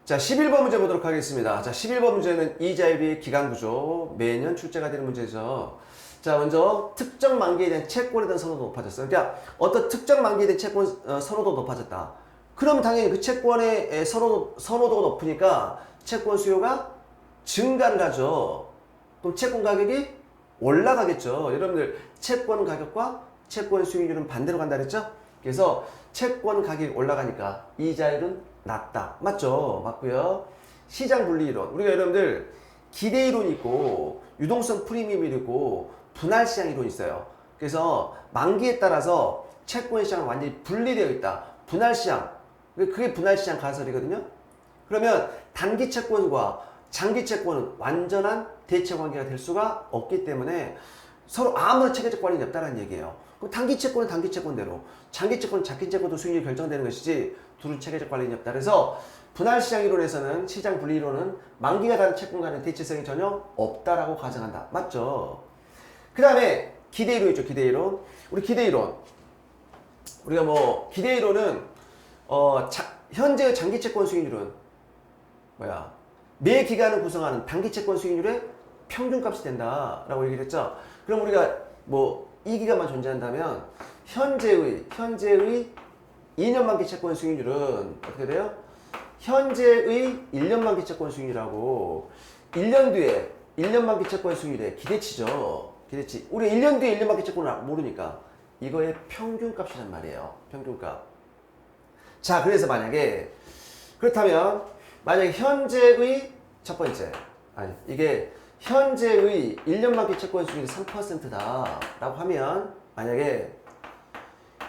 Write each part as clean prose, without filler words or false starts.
자, 11번 문제 보도록 하겠습니다. 자, 11번 문제는 이자율이 기간구조, 매년 출제가 되는 문제죠. 자, 먼저 특정 만기에 대한 채권에 대한 선호도 높아졌어요. 그러니까 어떤 특정 만기에 대한 채권 선호도 높아졌다. 그럼 당연히 그 채권의 선호도가 높으니까 채권 수요가 증가를 하죠. 그럼 채권 가격이 올라가겠죠. 여러분들 채권 가격과 채권 수익률은 반대로 간다 그랬죠? 그래서 채권 가격이 올라가니까 이자율은 낮다. 맞죠? 맞고요. 시장 분리 이론. 우리가 여러분들 기대 이론이 있고 유동성 프리미엄이 있고 분할 시장 이론이 있어요. 그래서 만기에 따라서 채권 시장은 완전히 분리되어 있다. 분할 시장. 그게 분할 시장 가설이거든요. 그러면 단기 채권과 장기 채권은 완전한 대체 관계가 될 수가 없기 때문에 서로 아무런 체계적 관련이 없다는 얘기예요. 그럼 단기 채권은 단기 채권대로, 장기 채권은 장기 채권도 수익률이 결정되는 것이지 둘은 체계적 관련이 없다. 그래서 분할 시장 이론에서는 시장 분리 이론은 만기가 다른 채권과는 대체성이 전혀 없다라고 가정한다. 맞죠? 그 다음에 기대 이론이죠. 기대 이론. 우리 기대 이론. 우리가 뭐 기대 이론은 현재의 장기 채권 수익률은 매 기간을 구성하는 단기 채권 수익률의 평균값이 된다라고 얘기를 했죠. 그럼 우리가 뭐 이 기간만 존재한다면 현재의 2년 만기 채권 수익률은 어떻게 돼요? 현재의 1년 만기 채권 수익률하고 1년 뒤에 1년 만기 채권 수익률의 기대치죠. 기대치. 우리 1년 뒤에 1년 만기 채권을 모르니까 이거의 평균값이란 말이에요. 평균값. 자, 그래서 그렇다면 만약에 현재의 첫 번째, 이게 현재의 1년 만기 채권 수익률이 3%다 라고 하면 만약에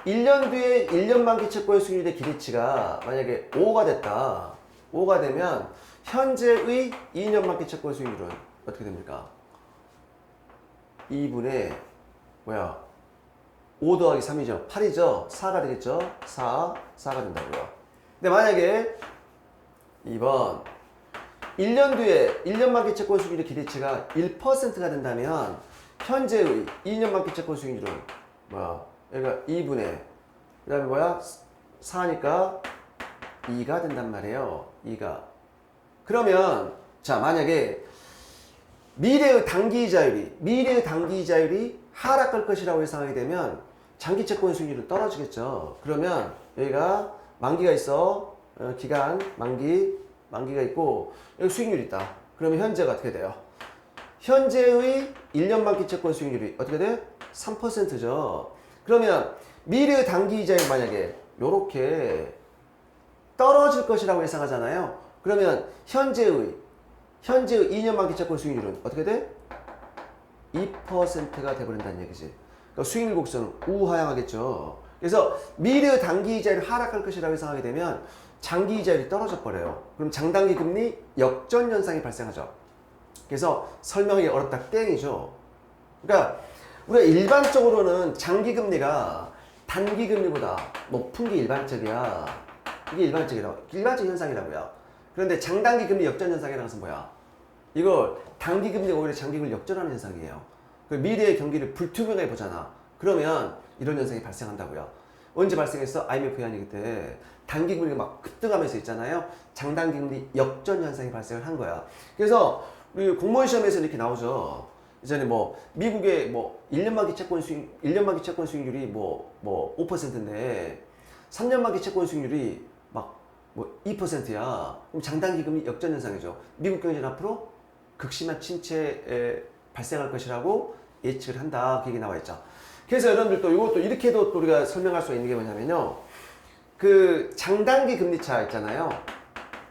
1년 뒤에 1년 만기 채권 수익률의 기대치가 만약에 5가 됐다. 5가 되면 현재의 2년 만기 채권 수익률은 어떻게 됩니까? 2분의 5 더하기 3이죠. 8이죠. 4가 되겠죠. 4가 된다고요. 근데 만약에 2번 1년 뒤에 1년 만기 채권 수익률의 기대치가 1%가 된다면 현재의 2년 만기 채권 수익률은 여기가 2분의 그 다음에 4니까 2가 된단 말이에요. 2가. 그러면 자, 만약에 미래의 단기 이자율이 하락할 것이라고 예상하게 되면 장기 채권 수익률은 떨어지겠죠. 그러면 여기가 만기가 있어. 기간 만기가 있고 여기 수익률이 있다. 그러면 현재가 어떻게 돼요? 현재의 1년 만기 채권 수익률이 어떻게 돼? 3%죠. 그러면 미래의 단기 이자율 만약에 요렇게 떨어질 것이라고 예상하잖아요. 그러면 현재의 2년 만기 채권 수익률은 어떻게 돼? 2%가 돼버린다는 얘기지. 그러니까 수익률 곡선은 우하향하겠죠. 그래서 미래의 단기 이자율이 하락할 것이라고 예상하게 되면 장기 이자율이 떨어져 버려요. 그럼 장단기 금리 역전 현상이 발생하죠. 그래서 설명하기 어렵다 땡이죠. 그러니까 우리가 일반적으로는 장기 금리가 단기 금리보다 높은 게 일반적이야. 이게 일반적 현상이라고요. 그런데 장단기 금리 역전 현상이라는 것은 뭐야? 이걸 단기 금리가 오히려 장기 금리를 역전하는 현상이에요. 그 미래의 경기를 불투명하게 보잖아. 그러면 이런 현상이 발생한다고요. 언제 발생했어? IMF 회의하기 때 단기 금리가 막 급등하면서 있잖아요. 장단기 금리 역전 현상이 발생을 한 거야. 그래서 우리 공무원 시험에서 이렇게 나오죠. 이전에 미국의 1년 만기 채권 수익률이 5%인데 3년 만기 채권 수익률이 2%야. 그럼 장단기 금리 역전 현상이죠. 미국 경제는 앞으로 극심한 침체에 발생할 것이라고 예측을 한다. 그 얘기 나와 있죠. 그래서 여러분들 또 이것도 이렇게도 또 우리가 설명할 수 있는 게 뭐냐면요. 그 장단기 금리차 있잖아요.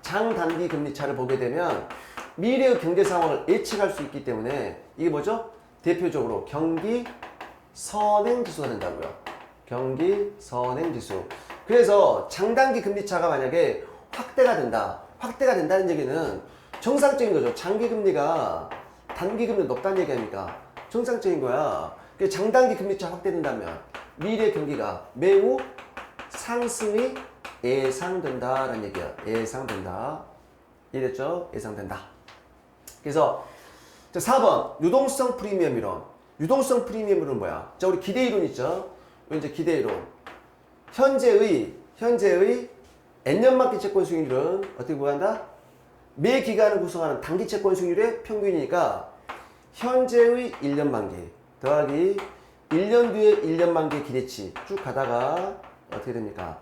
장단기 금리차를 보게 되면 미래의 경제 상황을 예측할 수 있기 때문에 이게 뭐죠? 대표적으로 경기 선행지수가 된다고요. 경기 선행지수. 그래서 장단기 금리차가 만약에 확대가 된다는 얘기는 정상적인 거죠. 장기 금리가 단기 금리 높다는 얘기 아닙니까? 정상적인 거야. 장단기 금리차 확대된다면 미래 경기가 매우 상승이 예상된다라는 얘기야. 예상된다. 이랬죠? 예상된다. 그래서 4번 유동성 프리미엄 이론. 유동성 프리미엄 이론은 뭐야? 자, 우리 기대 이론 있죠? 이제 기대 이론. 현재의 N년 만기 채권 수익률은 어떻게 구한다? 매 기간을 구성하는 단기 채권 수익률의 평균이니까 현재의 1년 만기 더하기 1년 뒤에 1년 만기 기대치 쭉 가다가 어떻게 됩니까?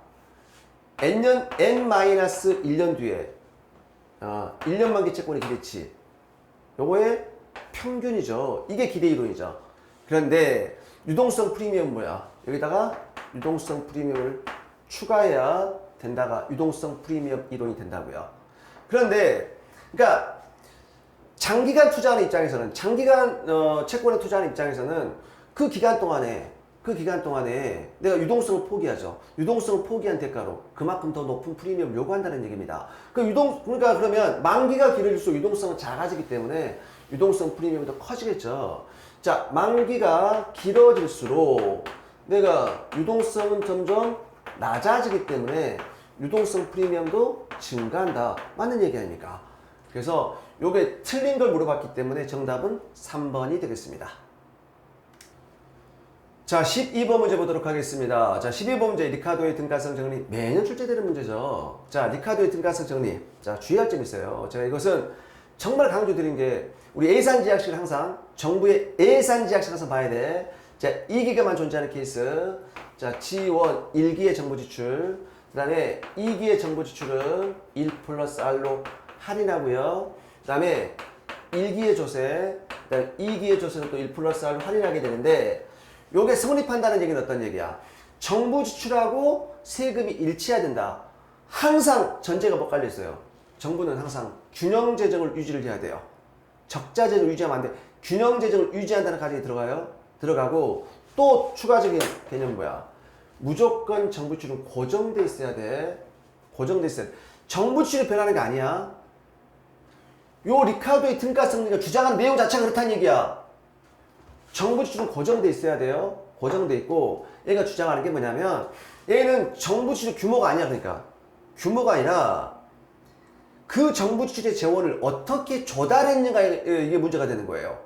N-1년 뒤에 1년 만기 채권의 기대치 요거의 평균이죠. 이게 기대 이론이죠. 그런데 유동성 프리미엄 뭐야? 여기다가 유동성 프리미엄을 추가해야 된다가 유동성 프리미엄 이론이 된다고요. 그런데 그러니까 장기간 투자하는 입장에서는 장기간 채권에 투자하는 입장에서는 그 기간 동안에 내가 유동성을 포기하죠. 유동성을 포기한 대가로 그만큼 더 높은 프리미엄을 요구한다는 얘기입니다. 그러니까 그러면 만기가 길어질수록 유동성은 작아지기 때문에 유동성 프리미엄이 더 커지겠죠. 자, 만기가 길어질수록 내가 유동성은 점점 낮아지기 때문에 유동성 프리미엄도 증가한다. 맞는 얘기 아닙니까? 그래서 요게 틀린 걸 물어봤기 때문에 정답은 3번이 되겠습니다. 자, 12번 문제 보도록 하겠습니다. 자, 12번 문제 리카도의 등가성 정리 매년 출제되는 문제죠. 자, 리카도의 등가성 정리. 자, 주의할 점이 있어요. 제가 이것은 정말 강조드린 게 우리 예산지약식을 항상 정부의 예산지약식 항상 봐야 돼. 자, 2기가만 존재하는 케이스. 자, G1 1기의 정부 지출. 그 다음에 2기의 정부 지출은 1 플러스 R로 할인하고요. 그 다음에 1기의 조세, 그 다음에 2기의 조세는 또 1 플러스 R로 할인하게 되는데 요게 성립한다는 얘기는 어떤 얘기야? 정부 지출하고 세금이 일치해야 된다. 항상 전제가 뭐 깔려 있어요. 정부는 항상 균형 재정을 유지를 해야 돼요. 적자 재정을 유지하면 안 돼. 균형 재정을 유지한다는 가정이 들어가고 또 추가적인 개념은 뭐야? 무조건 정부 지출은 고정돼 있어야 돼. 고정돼 있어야 돼. 정부 지출이 변하는 게 아니야. 요 리카도의 등가성리가 주장하는 내용 자체가 그렇다는 얘기야. 정부 지출은 고정돼 있어야 돼요. 고정돼 있고 얘가 주장하는 게 뭐냐면 얘는 정부 지출 규모가 아니야. 그러니까 규모가 아니라 그 정부 지출의 재원을 어떻게 조달했는가 이게 문제가 되는 거예요.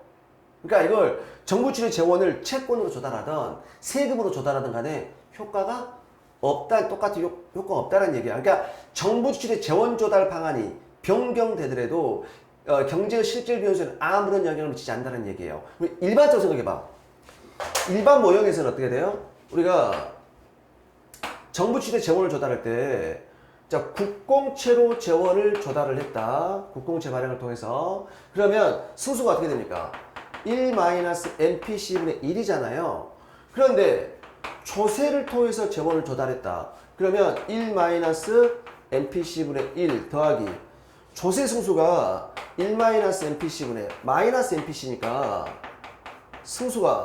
그러니까 이걸 정부 지출의 재원을 채권으로 조달하든 세금으로 조달하든 간에 효과가 없다, 똑같은 효과가 없다는 얘기야. 그러니까 정부 지출의 재원 조달 방안이 변경되더라도 경제의 실질 변수에는 아무런 영향을 미치지 않는다는 얘기예요. 우리 일반적으로 생각해봐. 일반 모형에서는 어떻게 돼요? 우리가 정부 지출의 재원을 조달할 때 자, 국공채로 재원을 조달을 했다. 국공채 발행을 통해서. 그러면 승수가 어떻게 됩니까? 1-NPC분의 1이잖아요. 그런데 조세를 통해서 재원을 조달했다. 그러면 1-NPC분의 1 더하기 조세 승수가 1-NPC분의 마이너스 NPC니까 승수가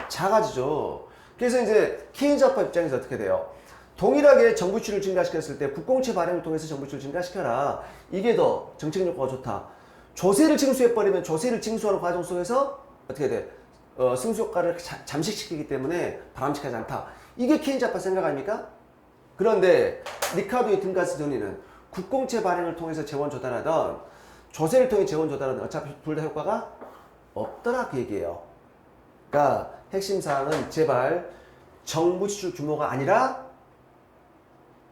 작아지죠. 그래서 이제 케인즈학파 입장에서 어떻게 돼요? 동일하게 정부 지출을 증가시켰을 때 국공채 발행을 통해서 정부 지출을 증가시켜라. 이게 더 정책 효과가 좋다. 조세를 징수해버리면 조세를 징수하는 과정 속에서 어떻게 돼? 승수 효과를 잠식시키기 때문에 바람직하지 않다. 이게 케인즈학파 생각 아닙니까? 그런데 리카도의 등가스 정리는 국공채 발행을 통해서 재원 조달하던 조세를 통해 재원 조달하던 어차피 둘 다 효과가 없더라 그 얘기예요. 그러니까 핵심 사항은 제발 정부 지출 규모가 아니라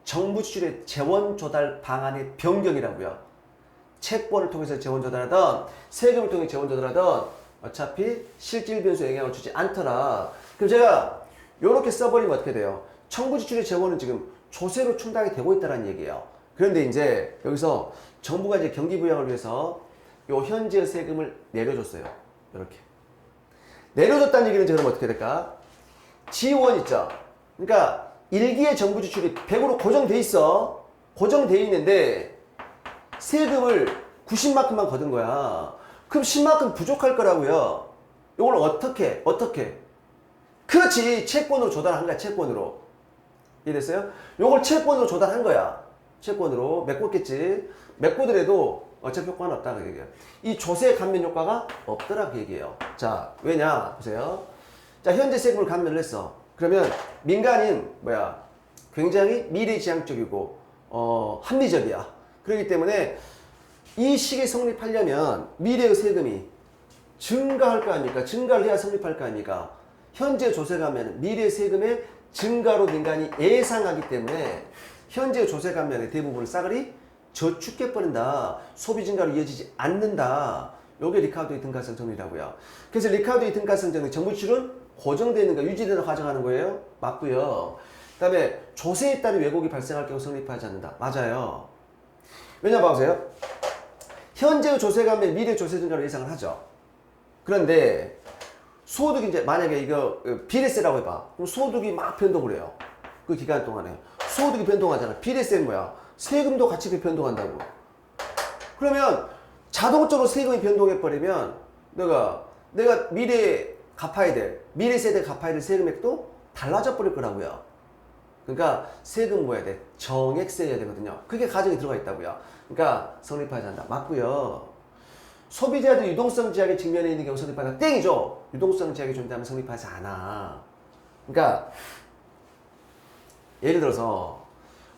정부 지출의 재원 조달 방안의 변경이라고요. 채권을 통해서 재원 조달하던 세금을 통해 재원 조달하던 어차피 실질 변수에 영향을 주지 않더라. 그럼 제가 이렇게 써버리면 어떻게 돼요? 정부 지출의 재원은 지금 조세로 충당이 되고 있다는 얘기예요. 그런데 이제 여기서 정부가 이제 경기 부양을 위해서 요 현재 세금을 내려줬어요. 이렇게 내려줬다는 얘기는 그럼 어떻게 될까? G1 있죠. 그러니까 1기의 정부 지출이 100으로 고정돼 있어. 고정돼 있는데 세금을 90만큼만 거둔 거야. 그럼 10만큼 부족할 거라고요. 이걸 어떻게? 그렇지. 채권으로 조달한 거야. 채권으로. 이해됐어요? 이걸 채권으로 조달한 거야. 채권으로 메꿨겠지. 메꾸더라도 어차피 효과는 없다 그 얘기예요. 이 조세 감면 효과가 없더라 그 얘기예요. 자, 왜냐? 보세요. 자, 현재 세금을 감면을 했어. 그러면 민간인 굉장히 미래지향적이고 합리적이야. 그렇기 때문에 이 시기에 성립하려면 미래의 세금이 증가할 거 아닙니까? 증가를 해야 성립할 거 아닙니까? 현재 조세 감면은 미래 세금의 증가로 민간이 예상하기 때문에 현재 조세 감면의 대부분을 싸그리 저축해버린다. 소비 증가로 이어지지 않는다. 요게 리카르도의 등가성 정리라고요. 그래서 리카르도의 등가성 정리, 정부 지출은 고정되는 거, 유지되는 거 가져가는 거예요. 맞고요. 그 다음에 조세에 따른 왜곡이 발생할 경우 성립하지 않는다. 맞아요. 왜냐 봐보세요. 현재의 조세감의 미래 조세 증가로 예상을 하죠. 그런데 소득이 이제 만약에 이거 비례세라고 해봐. 그럼 소득이 막 변동을 해요. 그 기간 동안에. 소득이 변동하잖아. 비례세는 뭐야? 세금도 같이 변동한다고. 그러면 자동적으로 세금이 변동해버리면 내가 미래에 갚아야 될, 미래 세대에 갚아야 될 세금액도 달라져 버릴 거라고요. 그러니까 세금 뭐야 돼? 정액세여야 되거든요. 그게 가정에 들어가 있다고요. 그러니까 성립하지 않는다. 맞고요. 소비자들 유동성 제약에 직면해 있는 경우 성립하다. 땡이죠. 유동성 제약이 존재하면 성립하지 않아. 그러니까 예를 들어서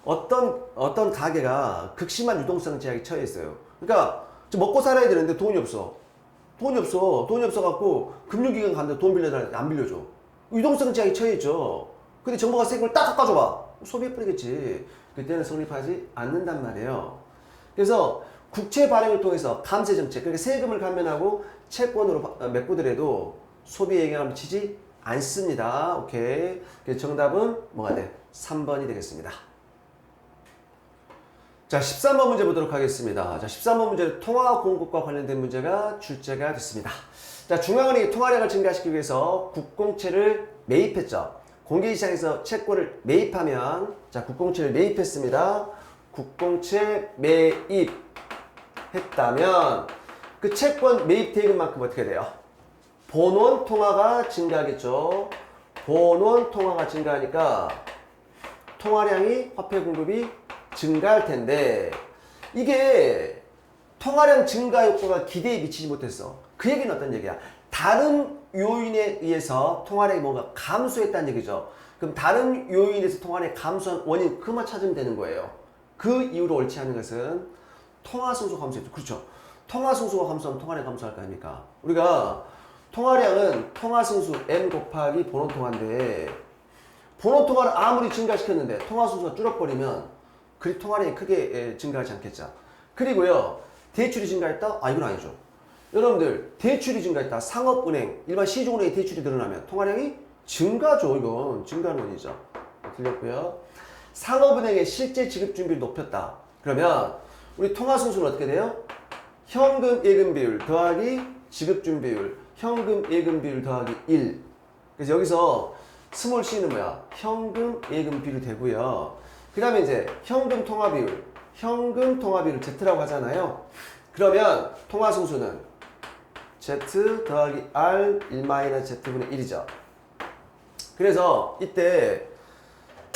어떤 가게가 극심한 유동성 제약에 처해 있어요. 그러니까 먹고 살아야 되는데 돈이 없어. 돈이 없어갖고 금융기관 갔는데 돈 빌려달라는데 안 빌려줘. 유동성 제약에 처해 있죠. 근데 정부가 세금을 딱 깎아줘봐. 소비해버리겠지. 그때는 성립하지 않는단 말이에요. 그래서 국채 발행을 통해서 감세 정책, 그러니까 세금을 감면하고 채권으로 메꾸더라도 소비에 영향을 미치지 않습니다. 오케이. 그래서 정답은 뭐가 돼? 3번이 되겠습니다. 자, 13번 문제 보도록 하겠습니다. 자, 13번 문제는 통화 공급과 관련된 문제가 출제가 됐습니다. 자, 중앙은행이 통화량을 증가시키기 위해서 국공채를 매입했죠. 공개시장에서 채권을 매입하면, 자, 국공채를 매입했습니다. 국공채 매입했다면 그 채권 매입 대금만큼 어떻게 돼요? 본원 통화가 증가하겠죠. 본원 통화가 증가하니까 통화량이 화폐 공급이 증가할 텐데 이게 통화량 증가 효과가 기대에 미치지 못했어. 그 얘기는 어떤 얘기야? 다른 요인에 의해서 통화량이 뭔가 감소했다는 얘기죠. 그럼 다른 요인에서 통화량이 감소한 원인 그만 찾으면 되는 거예요. 그 이유로 옳지 않은 것은 통화승수 감소했죠. 그렇죠. 통화승수가 감소하면 통화량 감소할 거 아닙니까? 우리가 통화량은 통화승수 n 곱하기 본원통화인데 본원통화를 아무리 증가시켰는데 통화승수가 줄어버리면 그 통화량이 크게 증가하지 않겠죠. 그리고요. 대출이 증가했다? 아, 이건 아니죠. 여러분들 대출이 증가했다. 상업은행, 일반 시중은행의 대출이 늘어나면 통화량이 증가죠. 이건 증가하는 원이죠. 틀렸고요. 상업은행의 실제 지급준비를 높였다. 그러면 우리 통화승수는 어떻게 돼요? 현금 예금 비율 더하기 지급준비율, 현금 예금 비율 더하기 1. 그래서 여기서 스몰 c는 뭐야? 현금 예금 비율이 되고요. 그 다음에 이제 현금 통화 비율 Z라고 하잖아요. 그러면 통화승수는 Z 더하기 R 1-Z분의 1이죠. 그래서 이때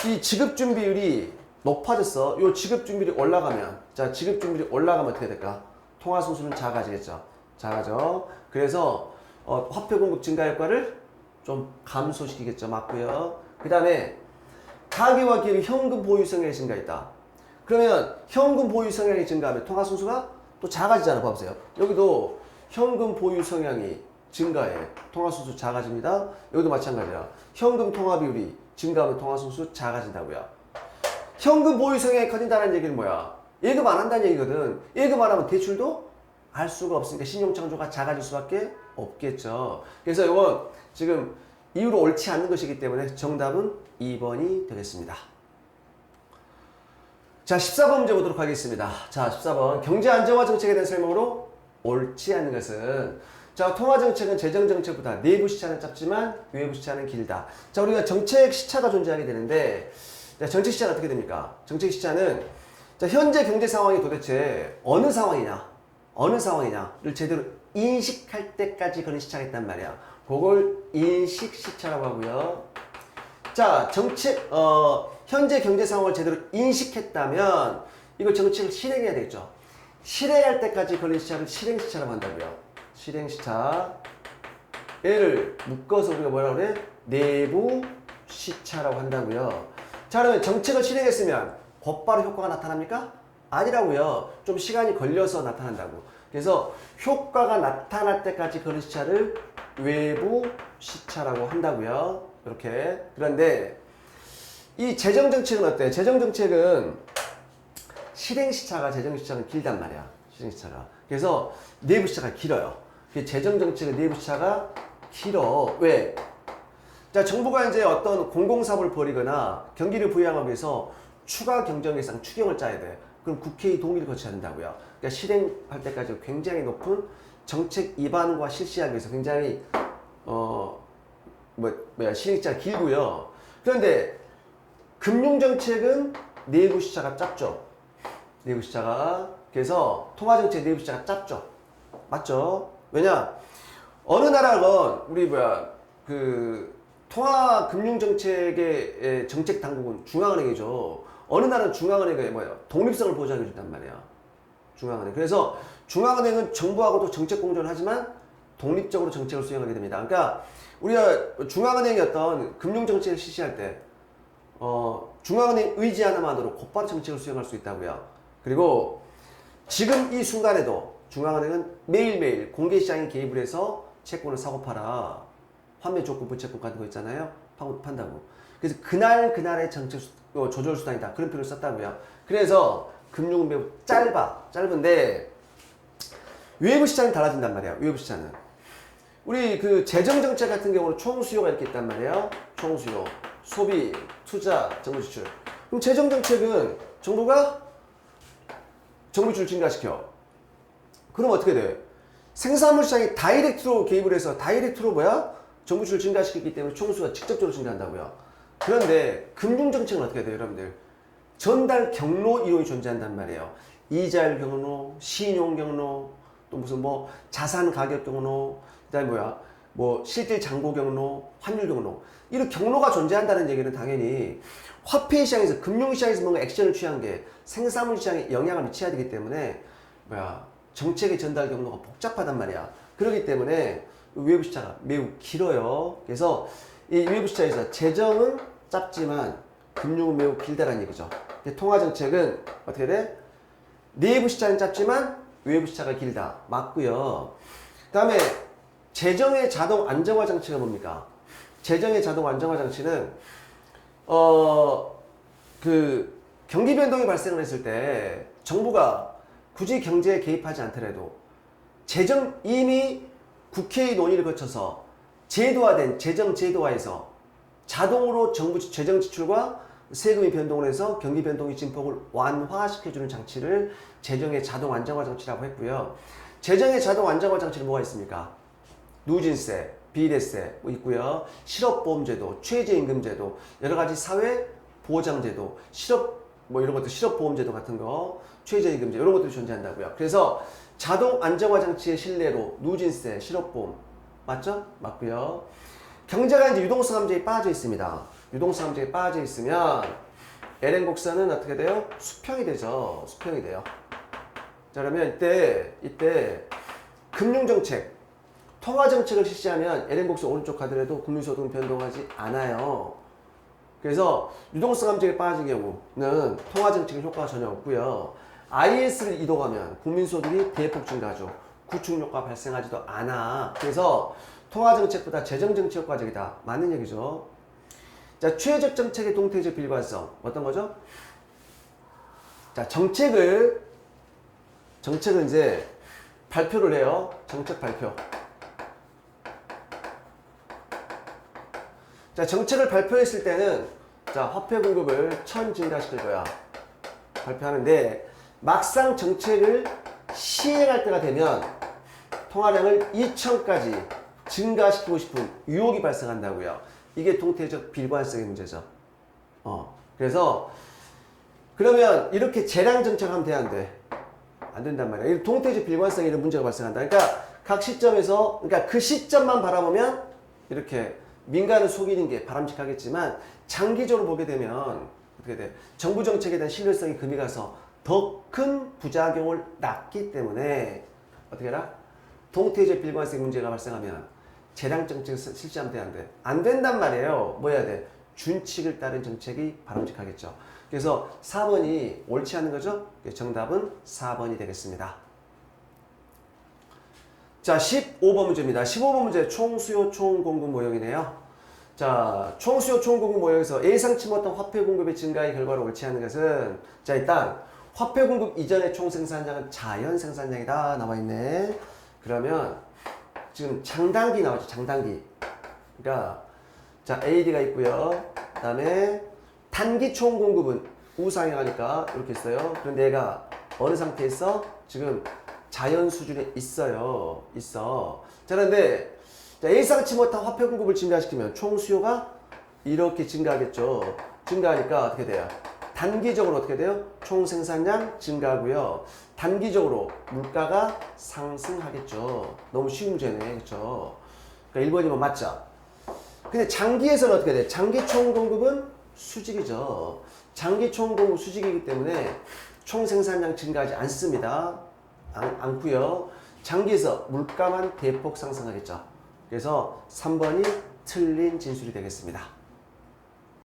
이 지급준비율이 높아졌어. 요 지급준비율이 올라가면, 자, 지급준비율이 올라가면 어떻게 될까? 통화승수는 작아지겠죠. 작아져. 그래서 화폐 공급 증가 효과를 좀 감소시키겠죠. 맞고요. 그 다음에 가계와 기업이 현금 보유 성향이 증가했다. 그러면 현금 보유 성향이 증가하면 통화승수가 또 작아지잖아. 봐보세요. 여기도 현금 보유 성향이 증가해. 통화승수 작아집니다. 여기도 마찬가지야. 현금 통화 비율이 증가하면 통화승수 작아진다고요. 현금 보유 성향이 커진다는 얘기는 뭐야? 예금 안 한다는 얘기거든. 예금 안 하면 대출도 할 수가 없으니까 신용창조가 작아질 수밖에 없겠죠. 그래서 이건 지금 이유로 옳지 않는 것이기 때문에 정답은 2번이 되겠습니다. 자, 14번 문제 보도록 하겠습니다. 자, 14번. 경제 안정화 정책에 대한 설명으로 옳지 않는 것은, 자, 통화 정책은 재정 정책보다 내부 시차는 짧지만 외부 시차는 길다. 자, 우리가 정책 시차가 존재하게 되는데, 자, 정책 시차는 어떻게 됩니까? 정책 시차는, 자, 현재 경제 상황이 도대체 어느 상황이냐를 제대로 인식할 때까지 그런 시차가 있단 말이야. 그걸 인식 시차라고 하고요. 자, 정책, 현재 경제 상황을 제대로 인식했다면 이걸 정책을 실행해야 되겠죠. 실행할 때까지 걸린 시차를 실행 시차라고 한다고요. 실행 시차. 얘를 묶어서 우리가 뭐라고 그래? 내부 시차라고 한다고요. 자, 그러면 정책을 실행했으면 곧바로 효과가 나타납니까? 아니라고요. 좀 시간이 걸려서 나타난다고. 그래서 효과가 나타날 때까지 걸린 시차를 외부 시차라고 한다고요. 이렇게. 그런데 이 재정정책은 어때? 재정정책은 실행시차가 재정시차는 길단 말이야. 실행시차가. 그래서 내부시차가 길어요. 재정정책의 내부시차가 길어. 왜? 자, 정부가 이제 어떤 공공사업을 벌이거나 경기를 부양하기 위해서 추가 경정 예산 추경을 짜야 돼. 그럼 국회의 동의를 거쳐야 된다고요. 그러니까 실행할 때까지 굉장히 높은 정책 입안과 실시하기 위해서 굉장히 실행시차가 길고요. 그런데 금융정책은 내부시차가 짧죠. 내부시차가. 그래서 통화정책 내부시차가 짧죠. 맞죠? 왜냐? 어느 나라건 우리 통화금융정책의 정책 당국은 중앙은행이죠. 어느 나라는 중앙은행의 독립성을 보장해준단 말이야. 중앙은행. 그래서 중앙은행은 정부하고도 정책 공조를 하지만 독립적으로 정책을 수행하게 됩니다. 그러니까 우리가 중앙은행이 어떤 금융정책을 실시할 때 중앙은행 의지 하나만으로 곧바로 정책을 수행할 수 있다고요. 그리고 지금 이 순간에도 중앙은행은 매일매일 공개시장에 개입을 해서 채권을 사고 팔아. 환매 조건, 부채권 같은 거 있잖아요. 판다고. 그래서 그날의 정책 조절 수단이다. 그런 표현을 썼다고요. 그래서 금융은 매우 짧은데 외부 시장이 달라진단 말이야. 외부 시장은. 우리 그 재정 정책 같은 경우는 총 수요가 이렇게 있단 말이에요. 총 수요, 소비, 투자, 정부 지출. 그럼 재정 정책은 정부가 정부 지출 증가시켜. 그럼 어떻게 돼? 생산물 시장이 다이렉트로 개입을 해서 다이렉트로 정부 지출 증가시키기 때문에 총수가 직접적으로 증가한다고요. 그런데 금융정책은 어떻게 돼요, 여러분들? 전달 경로 이론이 존재한단 말이에요. 이자율 경로, 신용 경로, 또 무슨 자산 가격 경로, 그다음에 실질 잔고 경로, 환율 경로. 이런 경로가 존재한다는 얘기는 당연히 화폐 시장에서, 금융 시장에서 뭔가 액션을 취한 게 생산물 시장에 영향을 미쳐야 되기 때문에 정책의 전달 경로가 복잡하단 말이야. 그렇기 때문에 외부 시차가 매우 길어요. 그래서 이 외부 시차에서 재정은 짧지만 금융은 매우 길다라는 얘기죠. 통화 정책은 어떻게 돼? 내부 시차는 짧지만 외부 시차가 길다. 맞고요. 그다음에 재정의 자동 안정화 장치가 뭡니까? 재정의 자동 안정화 장치는 경기 변동이 발생을 했을 때 정부가 굳이 경제에 개입하지 않더라도 이미 국회의 논의를 거쳐서 제도화된 재정 제도화에서 자동으로 정부 재정 지출과 세금이 변동을 해서 경기 변동의 진폭을 완화시켜주는 장치를 재정의 자동 안정화 장치라고 했고요. 재정의 자동 안정화 장치는 뭐가 있습니까? 누진세, 비례세 있고요. 실업보험제도, 최저임금제도, 여러가지 사회보장제도, 이런 것들 실업보험제도 같은 거, 최저임금제 이런 것들이 존재한다고요. 그래서 자동 안정화 장치의 신뢰로 누진세, 실업보험 맞죠? 맞고요. 경제가 이제 유동성 함재에 빠져 있습니다. 유동성 함재에 빠져 있으면 LN 곡선은 어떻게 돼요? 수평이 되죠. 수평이 돼요. 자, 그러면 이때 금융정책, 통화정책을 실시하면 LN 곡선 오른쪽 가더라도 국민소득은 변동하지 않아요. 그래서 유동성 함재에 빠진 경우는 통화정책의 효과가 전혀 없고요. IS를 이동하면 국민소득이 대폭 증가하죠. 구축효과 발생하지도 않아. 그래서 통화정책보다 재정정책 효과적이다. 맞는 얘기죠. 자, 추혜적 정책의 동태적 비관성. 어떤 거죠? 자, 정책을 이제 발표를 해요. 정책 발표. 자, 정책을 발표했을 때는 화폐 공급을 1000 증가시킬 거야. 발표하는데 막상 정책을 시행할 때가 되면 통화량을 2000까지 증가시키고 싶은 유혹이 발생한다고요. 이게 동태적 비관성의 문제죠. 그래서 그러면 이렇게 재량 정책하면 돼, 안 돼? 안 된단 말이야. 이 동태적 비관성에 이런 문제가 발생한다. 그러니까 각 시점에서, 그 시점만 바라보면 이렇게 민간을 속이는 게 바람직하겠지만 장기적으로 보게 되면 어떻게 돼? 정부 정책에 대한 신뢰성이 금이 가서 더 큰 부작용을 낳기 때문에 어떻게 해라? 동태적 비관성 문제가 발생하면 재량 정책을 실시하면 돼, 안 돼? 안 된단 말이에요. 뭐 해야 돼? 준칙을 따른 정책이 바람직하겠죠. 그래서 4번이 옳지 않은 거죠? 정답은 4번이 되겠습니다. 자, 15번 문제입니다. 15번 문제 총수요 총공급 모형이네요. 자, 총수요 총공급 모형에서 예상치 못한 화폐 공급의 증가의 결과로 옳지 않은 것은, 자, 일단 화폐 공급 이전의 총 생산량은 자연 생산량이다 나와 있네. 그러면 지금 장단기 나오죠. 장단기. 그러니까 자 AD가 있고요. 그다음에 단기 총 공급은 우상향 하니까 이렇게 있어요. 그런데 얘가 어느 상태에서 지금 자연 수준에 있어요. 있어. 자, 그런데 자, 예상치 못한 화폐 공급을 증가시키면 총 수요가 이렇게 증가하겠죠. 증가하니까 어떻게 돼요? 단기적으로 어떻게 돼요? 총 생산량 증가하고요. 단기적으로 물가가 상승하겠죠. 너무 쉬운 문제네. 그렇죠? 그러니까 1번이면 맞죠? 근데 장기에서는 어떻게 돼요? 장기 총 공급은 수직이죠. 장기 총 공급 수직이기 때문에 총 생산량 증가하지 않습니다. 않고요. 장기에서 물가만 대폭 상승하겠죠. 그래서 3번이 틀린 진술이 되겠습니다.